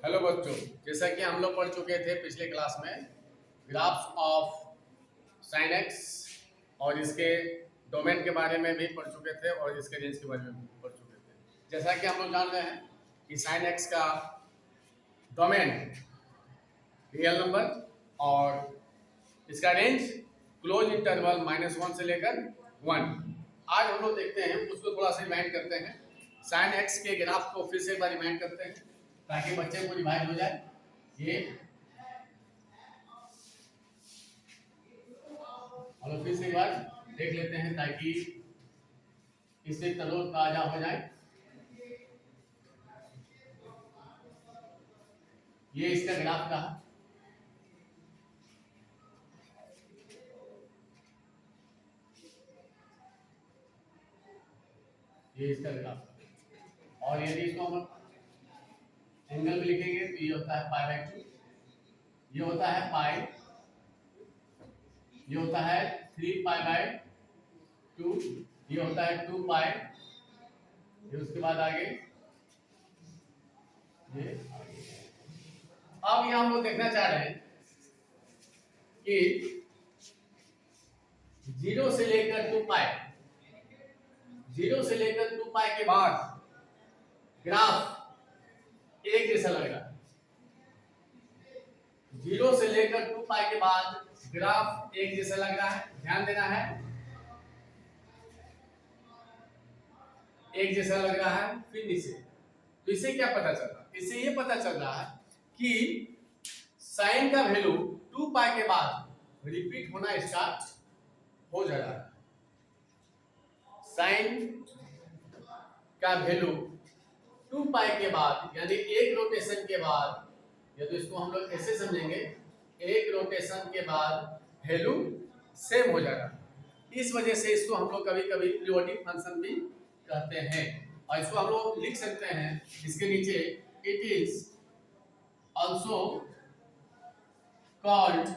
Hello बच्चों, जैसा कि हम लोग पढ़ चुके थे पिछले क्लास में ग्राफ्स ऑफ साइन एक्स और इसके डोमेन के बारे में भी पढ़ चुके थे और इसके रेंज के बारे में भी पढ़ चुके थे। जैसा कि हम लोग जान रहे हैं कि साइन एक्स का डोमेन रियल नंबर और इसका रेंज क्लोज इंटरवल -1 से लेकर 1। आज हम लोग देखते हैं, उसको थोड़ा सा रिमाइंड करते हैं। साइन एक्स के ग्राफ को फिर से एक बार रिमाइंड करते हैं ताकि बच्चे को रिवाइज हो जाए। ये हम लोग फिर से एक बार देख लेते हैं ताकि इससे तरोड़ ताजा हो जाए। ये इसका ग्राफ का है। ये इसका ग्राफ और यदि इसको हम एंगल में लिखेंगे तो ये होता है π/2, ये होता है पाई, ये होता है 3π/2, ये होता है 2π, ये उसके बाद आगे ये। अब यहाँ हम लोग देखना चाह रहे हैं कि 0 से लेकर 2π, 0 से लेकर 2π के बाद ग्राफ एक जैसा लग रहा है। 0 से लेकर 2π के बाद ग्राफ एक जैसा लग रहा है, ध्यान देना है। एक जैसा लग रहा है। फिर नीचे तो इससे क्या पता चल रहा है? इससे ये पता चल रहा है कि साइन का वैल्यू 2π के बाद रिपीट होना स्टार्ट हो जा रहा है। साइन का वैल्यू 2π के बाद यानी एक रोटेशन के बाद, या तो इसको हम लोग ऐसे समझेंगे, एक रोटेशन के बाद वैल्यू सेम हो जाएगा। इस वजह से इसको हम लोग कभी कभी पीरियोडिक फंक्शन भी कहते हैं। और इसको हम लोग लिख सकते हैं इसके नीचे, it is also called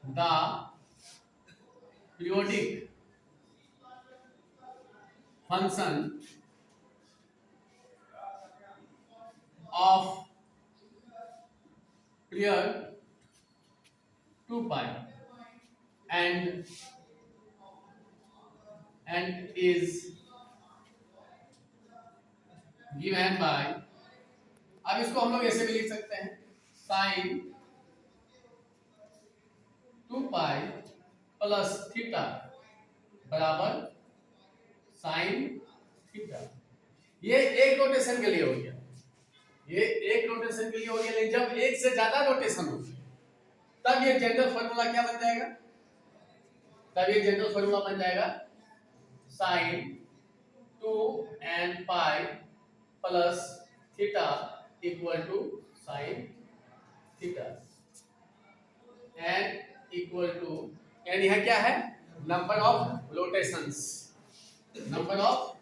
the periodic function of period 2π and is given by, अब इसको हम लोग ऐसे भी लिख सकते हैं, sin 2π प्लस थीटा बराबर sin थीटा। ये एक रोटेशन के लिए हो गया, ये एक रोटेशन के लिए हो गया। लेकिन जब एक से ज्यादा रोटेशन होगी तब ये जनरल फॉर्मूला क्या बन जाएगा? तब ये जनरल फॉर्मूला बन जाएगा sin 2nπ plus theta equal to sin थीटा। n इक्वल टू, n यह क्या है? Number of rotations, number of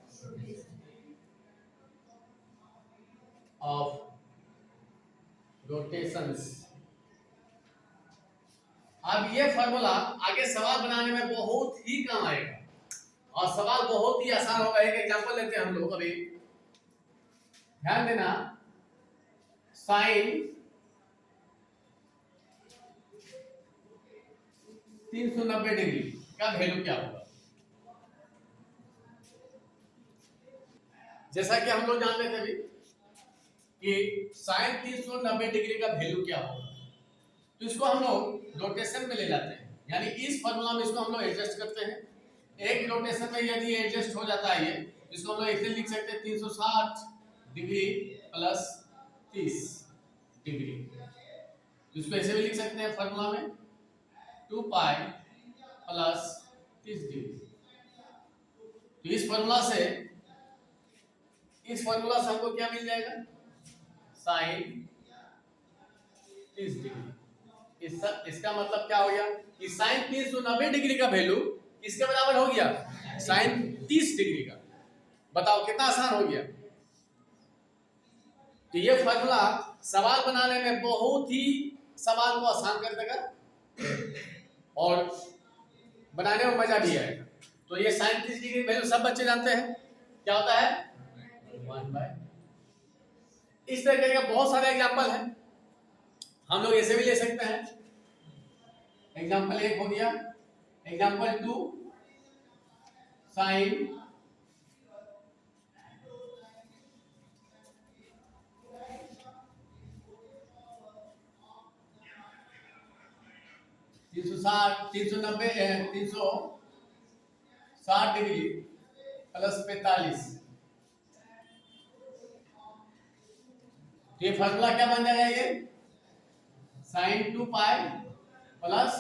rotations. अब ये फॉर्मूला आगे सवाल बनाने में बहुत ही काम आएगा और सवाल बहुत ही आसान होगा। एक एग्जांपल लेते हैं हम लोग अभी, ध्यान देना। साइन 390 डिग्री का वैल्यू क्या होगा? जैसा कि हम लोग जान रहे थे अभी कि साइन 390 डिग्री का वैल्यू क्या होगा, तो इसको हम लोग रोटेशन में ले जाते हैं, यानी इस फॉर्मूला में इसको हम लोग एडजस्ट करते हैं। एक रोटेशन में यदि एडजस्ट हो जाता है ये, इसको हम लोग ऐसे लिख सकते हैं 360 डिग्री प्लस 30 डिग्री। तो इसको ऐसे भी लिख सकते हैं फॉर्मूला में 2π प्लस 30 डिग्री। तो इस फॉर्मूला से हमको क्या मिल जाएगा? साइन 30 डिग्री। इसका मतलब क्या हो गया कि साइन 390 डिग्री का वैल्यू किसके बराबर हो गया? साइन 30 डिग्री का। बताओ कितना आसान हो गया। तो ये फॉर्मूला सवाल बनाने में बहुत ही सवाल को आसान कर देगा और बनाने में मजा भी आएगा। तो ये साइन 30 डिग्री वैल्यू सब बच्चे जानते हैं क्या होता है? 1/, इस तरह के बहुत सारे एग्जाम्पल हैं, हम लोग ऐसे भी ले सकते हैं। एग्जाम्पल 1 हो गया, एग्जाम्पल 2 साइन 360 डिग्री प्लस 45। ये फॉर्मूला क्या बन जाएगा, ये साइन 2 पाई प्लस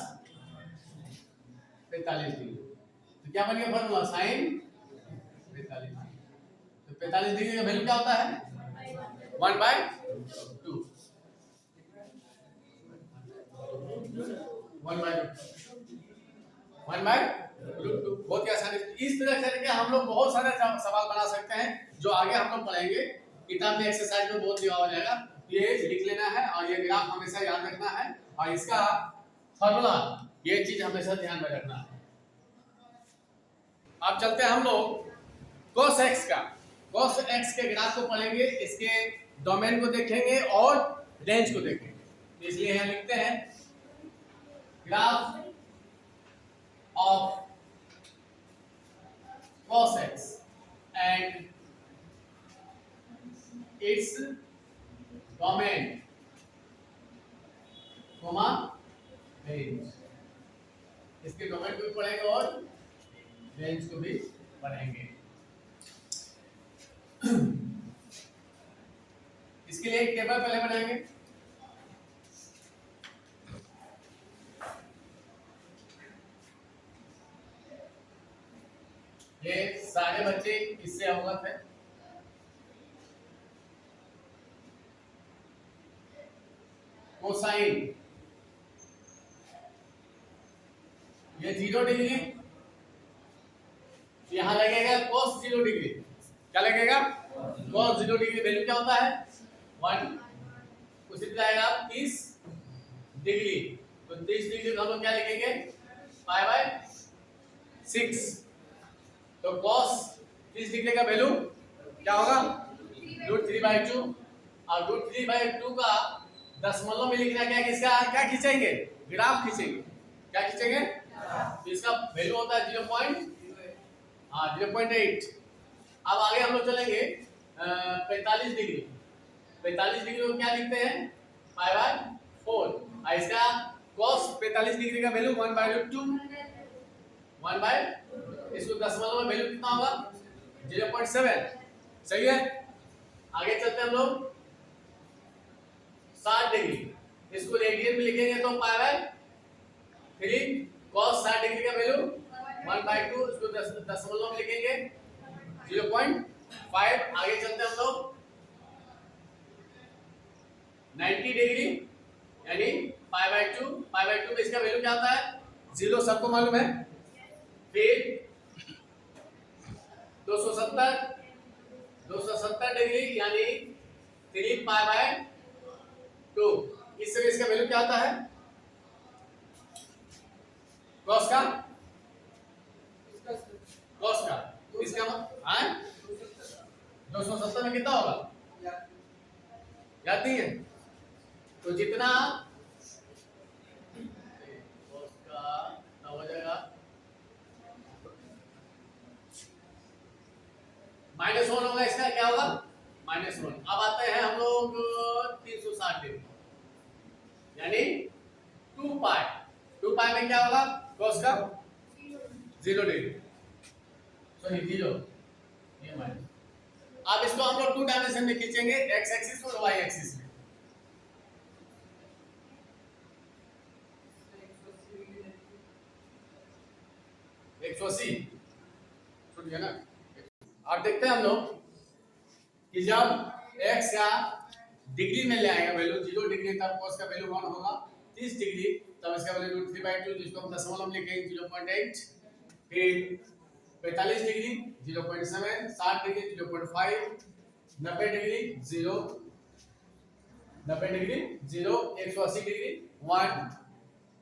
45 डिग्री। तो क्या बन गया फॉर्मूला, साइन 45 डिग्री। तो 45 डिग्री का वैल्यू क्या होता है, 1/2 1/√2। बहुत ही आसानी से इस तरह करके हम लोग बहुत सारे सवाल बना सकते हैं, जो आगे हम लोग पढ़ेंगे। किताब में एक्सरसाइज में बहुत दिया हो जाएगा, ये लिख लेना है और ये ग्राफ हमेशा याद रखना है और इसका फॉर्मूला ये चीज हमेशा ध्यान में रखना है। अब चलते हैं हम लोग cos x का। cos x के ग्राफ को पढ़ेंगे, इसके डोमेन को देखेंगे और रेंज को देखेंगे। इसलिए यहाँ लिखते हैं graph of cos x and its domain, comma range। इसके डोमेन को भी पढ़ेंगे और रेंज को भी पढ़ेंगे। इसके लिए एक टेबल पहले बनाएंगे। ये सारे बच्चे इससे अवगत है। कोसाइन ये 0 डिग्री, यहां लगेगा cos 0 डिग्री। क्या लगेगा, cos 0 डिग्री वैल्यू क्या होता है 1। उसी तरह आएगा 30 डिग्री, तो 30 डिग्री हम लोग क्या लिखेंगे π/6। तो cos 30 डिग्री का वैल्यू क्या होगा √3/2 और √3/2 का दशमलव में लिखना क्या, किसका क्या खींचेंगे, ग्राफ खींचेंगे। क्या खींचेंगे, तो इसका वैल्यू होता है 0.8। अब आगे हम लोग चलेंगे 45 डिग्री। 45 डिग्री को क्या लिखते हैं π/4 और इसका cos 45 डिग्री का वैल्यू 1/2 इसको दशमलव में वैल्यू कितना होगा 0.7। सही है। आगे चलते हैं हम लोग 60 डिग्री, इसको रेडियन में लिखेंगे तो π/3 cos 60 डिग्री का वैल्यू 1/2 इसको दशमलव में लिखेंगे 0.5। आगे चलते हैं हम लोग 90 डिग्री यानी π/2 में इसका वैल्यू क्या आता है 0, सबको मालूम है। फिर 270 डिग्री यानी 3π/2, इससे इसका वैल्यू क्या आता है cos का इसका 270 में कितना होगा याद नहीं है, तो जितना cos का हो जाएगा -1 होगा, इसका क्या होगा -1। अब आते हैं हम लोग 360 डिग्री यानी 2π में क्या होगा cos का 0 डिग्री, सॉरी 0 ये माइनस। अब इसको हम लोग 2 डायमेंशन में खींचेंगे, x एक्सिस और y एक्सिस में। सुन गया ना। अब देखते हैं हम लोग कि जब x का डिग्री में ले आएगा वैल्यू 0 डिग्री तब cos का वैल्यू 1 होगा। 30 डिग्री तब इसका वैल्यू √3/2 जिसको हम दशमलव में लिखेंगे 0.8। फिर 45 degree 0.7, 60 degree 0.5, 90 degree 0, 180 degree 1,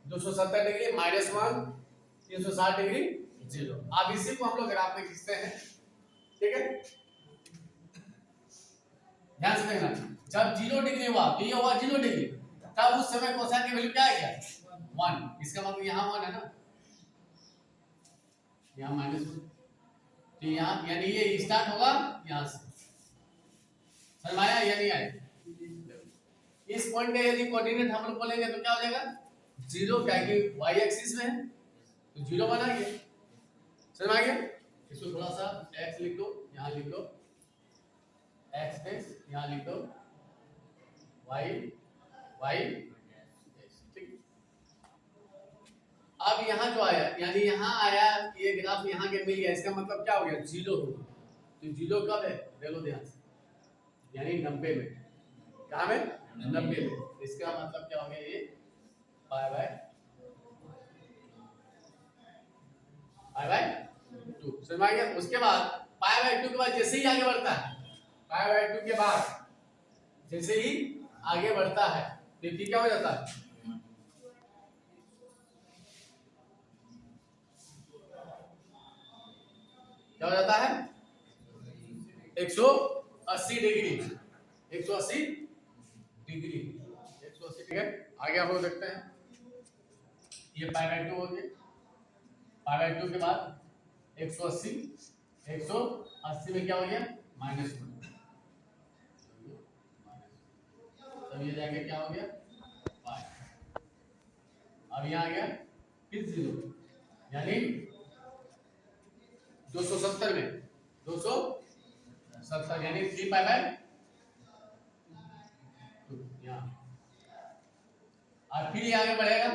270 degree -1, 360 degree 0। अब इसी को हम लोग ग्राफ में खींचते हैं, ठीक है। ध्यान से देखना, जब 0 डिग्री हुआ तो ये हुआ 0 डिग्री, तब उस समय कोसाइन की वैल्यू क्या आ गया 1। इसका मतलब यहाँ 1 है ना, यहाँ -1, तो यहाँ यानी ये स्टार्ट होगा यहाँ से। समझ आया या नहीं आया? इस पॉइंट का यदि कोऑर्डिनेट हम लोग बोलेंगे तो क्या हो जाएगा 0, क्या कि y एक्सिस में है तो 0 बना गया। समझ आ गया? इसको थोड़ा सा x लिख दो, यहाँ लिख दो x x, यहाँ लिख दो y y, ठीक। अब यहाँ जो आया यानी यहाँ आया, ये ग्राफ यहाँ के मिल गया, इसका मतलब क्या हो गया 0 हो गया। तो 0 कब है ले लो ध्यान से, यानी 90 में। कहाँ में 90 में। इसका मतलब क्या हो गया ये पाई बाय 2। समझ आ गया? उसके बाद पाई बाय 2 के बाद जैसे ही आगे बढ़ता है, पाई बाय 2 के बाद जैसे ही आगे बढ़ता है तो क्या हो जाता है क्या हो जाता है 180 डिग्री, 180 डिग्री, 180। ठीक है, आगे हम लोग देखते हैं। ये पाई बाय 2 हो गया, पाई बाय 2 के बाद 180, 180 में क्या हो गया -1, तब ये जाएगा क्या हो गया पाई। अब यहाँ आ गया फिर 0, यानी 270 में 270 यानी 3 पाई बाय 2 यहाँ। और फिर ये आगे बढ़ेगा,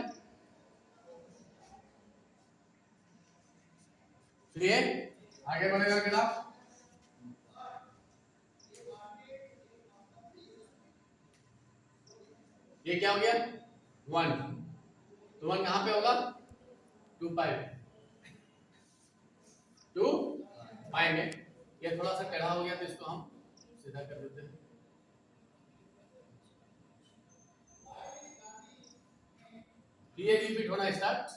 फिर ये आगे बढ़ेगा ग्राफ, ये क्या हो गया 1, तो 1 कहाँ पे होगा 2 पाई में। ये थोड़ा सा टेढ़ा हो गया तो इसको हम सीधा कर देते हैं। ये रिपीट होना स्टार्ट,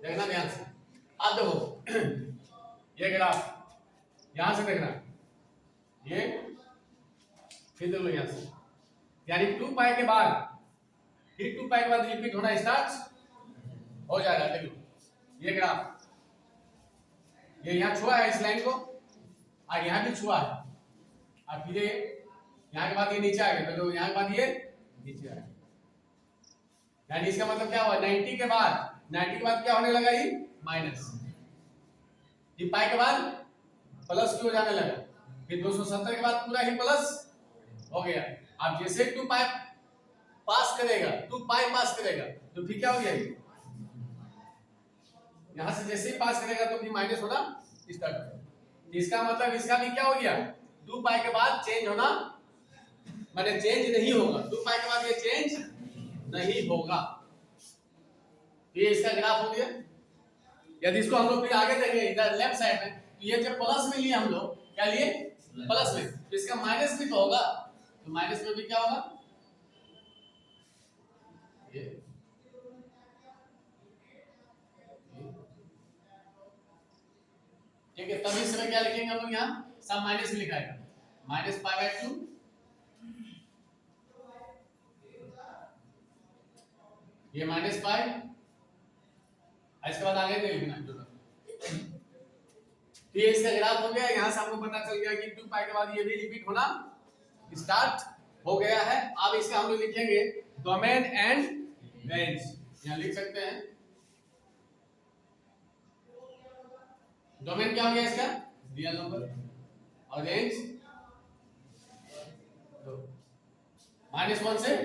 देखना ध्यान से। अब देखो ये ग्राफ यहां से देखना, ये फिर देखो यहां से, यानी 2 पाई के बाद फिर 2 पाई के बाद रिपीट होना स्टार्ट हो जाएगा। देखो ये ग्राफ, ये यहाँ छुआ है इस लाइन को और यहाँ भी छुआ है, और फिर यहाँ के बाद ये नीचे आ गया, तो यहाँ के बाद ये नीचे आ गया, यानी इसका मतलब क्या हुआ 90 के बाद क्या होने लगा ये माइनस, ये पाई के बाद प्लस की हो जाने लगा, फिर 270 के बाद पूरा ही प्लस हो गया। अब जैसे 2 पाई पास करेगा, 2 पाई पास करेगा तो फिर क्या हो गया यहां से जैसे ही पास करेगा तो फिर माइनस होना स्टार्ट हो जाएगा। इसका मतलब इसका भी क्या हो गया 2 पाई के बाद चेंज होना, माने चेंज नहीं होगा, 2 पाई के बाद ये चेंज नहीं होगा। ये इसका ग्राफ हो गया। यदि इसको हम लोग फिर आगे देखें इधर लेफ्ट साइड में, तो ये जब प्लस में लिए हम लोग क्या लिए प्लस में, तो इसका माइनस भी तो होगा, तो माइनस में भी क्या होगा ये ठीक है। तब इस समय क्या लिखेंगे हम लोग यहाँ सब माइनस में लिखाएगा, माइनस पाई बाय 2, ये माइनस पाई, इसके बाद आगे नहीं लिखना। तो ये इसका ग्राफ हो गया। यहाँ से हमको पता चल गया कि 2 पाई के बाद ये भी रिपीट होना स्टार्ट हो गया है। अब इसका हम लोग लिखेंगे डोमेन एंड रेंज, यहाँ लिख सकते हैं डोमेन क्या हो गया इसका रियल नंबर, और रेंज -1 से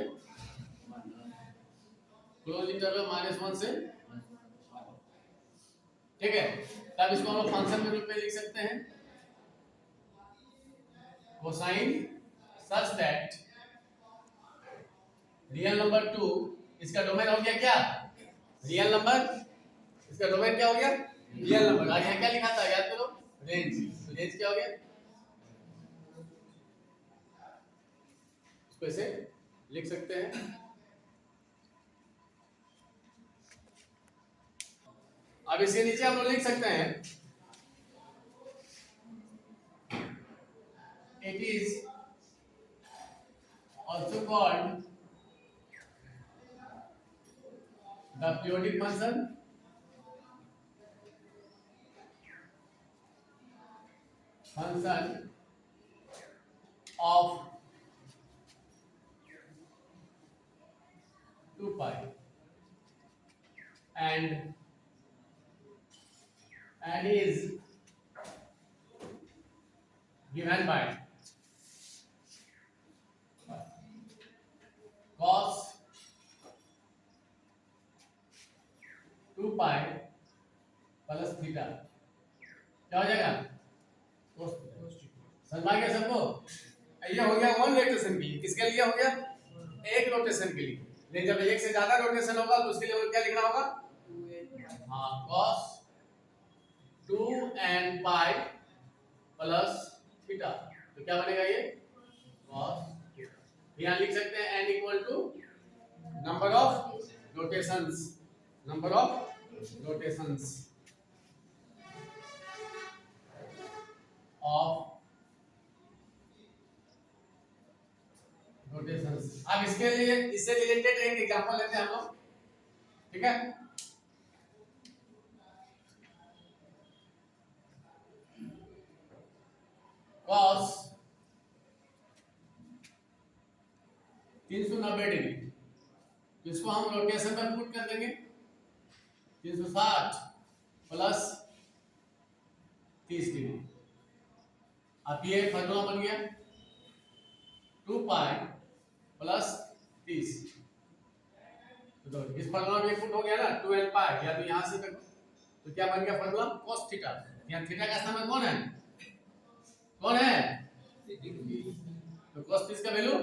क्लोज इंटरवल -1 से, ठीक है। तब इसको हम लोग फंक्शन के रूप में लिख सकते हैं cosine such that real number 2, इसका डोमेन हो गया क्या रियल नंबर, इसका डोमेन क्या हो गया रियल नंबर, और यहाँ क्या लिखा था याद करो रेंज, तो रेंज क्या हो गया इसको ऐसे लिख सकते हैं। अब इसके नीचे हम लोग लिख सकते हैं is also called the periodic function of 2 pi and is given by cos 2 pi plus theta. क्या हो जाएगा? cos theta. समझ आ गया सबको? ये हो गया वन रोटेशन के लिए। किसके लिए हो गया? एक रोटेशन के लिए। लेकिन जब एक से ज्यादा रोटेशन होगा तो उसके लिए क्या लिखना होगा? हाँ, cos 2n pi plus theta. तो क्या बनेगा ये? cos theta. यहाँ लिख सकते हैं n equal to number of rotations अब इसके लिए इससे रिलेटेड एक एग्जांपल लेते हैं हम लोग, ठीक है? cos 390 डिग्री, इसको हम रोटेशन में पुट कर देंगे 360 प्लस 30 डिग्री। अब ये फॉर्मूला बन गया 2 पाई प्लस 30। तो इस फॉर्मूला में पुट हो गया ना 2n पाई, या तो यहां से तक, तो क्या बन गया फॉर्मूला? cos theta. यहां थीटा का स्थान कौन है? तो cos 30 का वैल्यू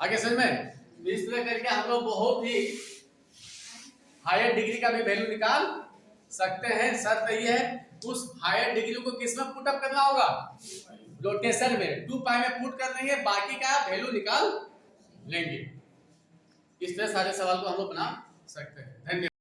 आगे समझ में? इस तरह करके हम लोग बहुत ही हायर डिग्री का भी वैल्यू निकाल सकते हैं। शर्त ये है उस हायर डिग्री को किस में पुट अप करना होगा? रोटेशन में 2 पाई में पुट कर देंगे, बाकी का वैल्यू निकाल लेंगे। इस तरह सारे सवाल को हम लोग बना सकते हैं। धन्यवाद।